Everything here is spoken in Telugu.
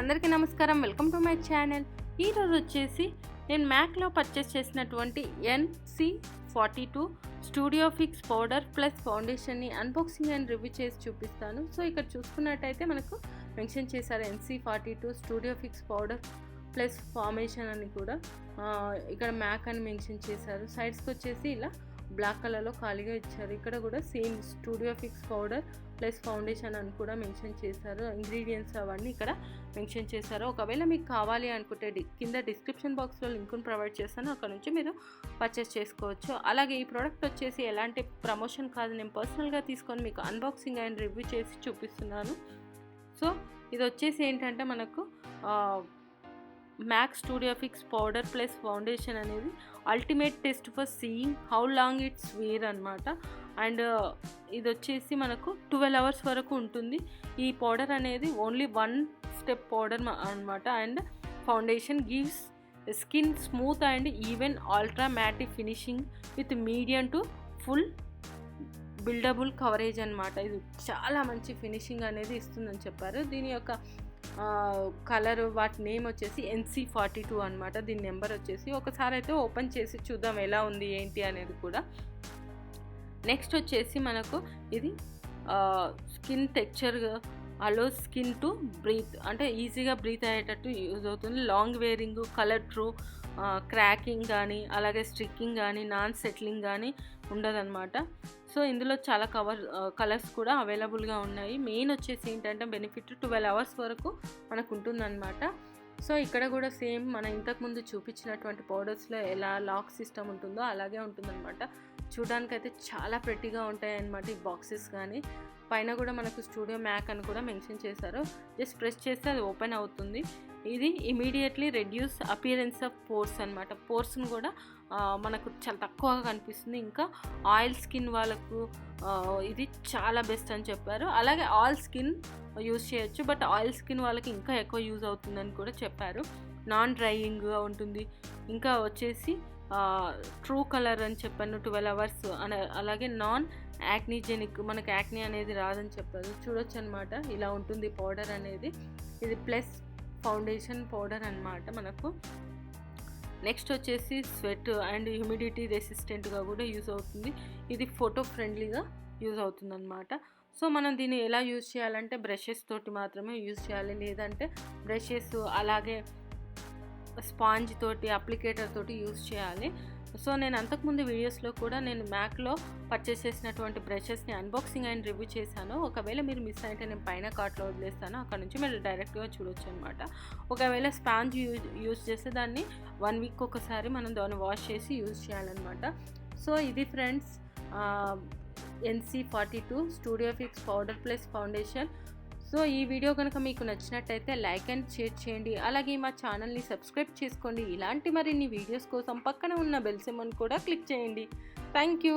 అందరికీ నమస్కారం. Welcome to my channel. ఈరోజు వచ్చేసి నేను మ్యాక్లో పర్చేస్ చేసినటువంటి NC42 studio fix powder plus ఫౌండేషన్ని అన్బాక్సింగ్ అండ్ రివ్యూ చేసి చూపిస్తాను. సో ఇక్కడ చూసుకున్నట్టయితే మనకు మెన్షన్ చేశారు NC42 studio fix powder plus formation అని కూడా ఇక్కడ మ్యాక్ అని మెన్షన్ చేశారు. సైడ్స్కి వచ్చేసి ఇలా బ్లాక్ కలర్లో ఖాళీగా ఇచ్చారు. ఇక్కడ కూడా same studio fix powder plus foundation అని కూడా మెన్షన్ చేశారు. ఇంగ్రీడియంట్స్ అవన్నీ ఇక్కడ మెన్షన్ చేశారు. ఒకవేళ మీకు కావాలి అనుకుంటే కింద డిస్క్రిప్షన్ బాక్స్లో లింక్ను ప్రొవైడ్ చేస్తాను, అక్కడ నుంచి మీరు పర్చేస్ చేసుకోవచ్చు. అలాగే ఈ ప్రోడక్ట్ వచ్చేసి ఎలాంటి ప్రమోషన్ కాదు, నేను పర్సనల్గా తీసుకొని మీకు అన్బాక్సింగ్ అండ్ రివ్యూ చేసి చూపిస్తున్నాను. సో ఇది వచ్చేసి ఏంటంటే మనకు Mac studio fix powder plus foundation అనేది ultimate test for seeing how long it's wear అనమాట. అండ్ ఇది వచ్చేసి మనకు 12 hours వరకు ఉంటుంది. ఈ పౌడర్ అనేది ఓన్లీ 1 step పౌడర్ అనమాట. And foundation gives skin smooth and even ultra matte finishing with medium to full buildable coverage అనమాట. ఇది చాలా మంచి ఫినిషింగ్ అనేది ఇస్తుందని చెప్పారు. దీని యొక్క కలర్ వాటి నేమ్ వచ్చేసి NC42 అనమాట. దీని నెంబర్ వచ్చేసి ఒకసారి అయితే ఓపెన్ చేసి చూద్దాం ఎలా ఉంది ఏంటి అనేది కూడా. నెక్స్ట్ వచ్చేసి మనకు ఇది skin texture allow skin to breathe, అంటే ఈజీగా బ్రీత్ అయ్యేటట్టు యూజ్ అవుతుంది. Long wearing, colour true, cracking కానీ అలాగే స్ట్రిక్కింగ్ కానీ నాన్ సెటిలింగ్ కానీ ఉండదన్నమాట. సో ఇందులో చాలా కలర్స్ కూడా అవైలబుల్గా ఉన్నాయి. మెయిన్ వచ్చేసి ఏంటంటే బెనిఫిట్ 12 hours వరకు మనకు ఉంటుందన్నమాట. సో ఇక్కడ కూడా సేమ్ మన ఇంతకుముందు చూపించినటువంటి పౌడర్స్లో ఎలా లాక్ సిస్టమ్ ఉంటుందో అలాగే ఉంటుందన్నమాట. చూడడానికైతే చాలా ప్రెట్టీగా ఉంటాయి అన్నమాట ఈ బాక్సెస్. కానీ పైన కూడా మనకు స్టూడియో మ్యాక్ అని కూడా మెన్షన్ చేశారు. జస్ట్ ప్రెస్ చేస్తే అది ఓపెన్ అవుతుంది. ఇది immediately reduce appearance of pores అనమాట. పోర్స్ని కూడా మనకు చాలా తక్కువగా కనిపిస్తుంది. ఇంకా ఆయిల్ స్కిన్ వాళ్ళకు ఇది చాలా బెస్ట్ అని చెప్పారు. అలాగే ఆల్ స్కిన్ యూజ్ చేయొచ్చు, బట్ ఆయిల్ స్కిన్ వాళ్ళకి ఇంకా ఎక్కువ యూజ్ అవుతుందని కూడా చెప్పారు. నాన్ డ్రైయింగ్గా ఉంటుంది. ఇంకా వచ్చేసి ట్రూ కలర్ అని చెప్పాను 12 hours. అలాగే నాన్ యాక్నిజెనిక్, మనకు యాక్ని అనేది రాదని చెప్పారు. చూడొచ్చు అనమాట, ఇలా ఉంటుంది పౌడర్ అనేది. ఇది ప్లస్ ఫౌండేషన్ పౌడర్ అనమాట మనకు. నెక్స్ట్ వచ్చేసి స్వెట్ అండ్ హ్యూమిడిటీ రెసిస్టెంట్గా కూడా యూజ్ అవుతుంది. ఇది ఫోటో ఫ్రెండ్లీగా యూజ్ అవుతుంది అనమాట. సో మనం దీన్ని ఎలా యూజ్ చేయాలంటే బ్రషెస్ తోటి మాత్రమే యూజ్ చేయాలి, లేదంటే బ్రషెస్ అలాగే స్పాంజ్ తోటి అప్లికేటర్ తోటి యూజ్ చేయాలి. సో నేను అంతకుముందు వీడియోస్లో కూడా నేను మ్యాక్లో పర్చేస్ చేసినటువంటి బ్రషెస్ని అన్బాక్సింగ్ అండ్ రివ్యూ చేశాను. ఒకవేళ మీరు మిస్ అయితే నేను పైన కార్ట్లో వదిలేస్తాను, అక్కడ నుంచి మీరు డైరెక్ట్గా చూడొచ్చు అనమాట. ఒకవేళ స్పాంజ్ యూజ్ చేస్తే దాన్ని 1 week ఒకసారి మనం దాన్ని వాష్ చేసి యూజ్ చేయాలన్నమాట. సో ఇది friends NC42 studio fix powder plus foundation. So ఈ వీడియో కనుక మీకు నచ్చినట్టయితే లైక్ అండ్ షేర్ చేయండి. అలాగే మా ఛానల్ని సబ్స్క్రైబ్ చేసుకోండి. ఇలాంటి మరిన్ని వీడియోస్ కోసం పక్కన ఉన్న బెల్ సింబల్ కూడా క్లిక్ చేయండి. Thank you.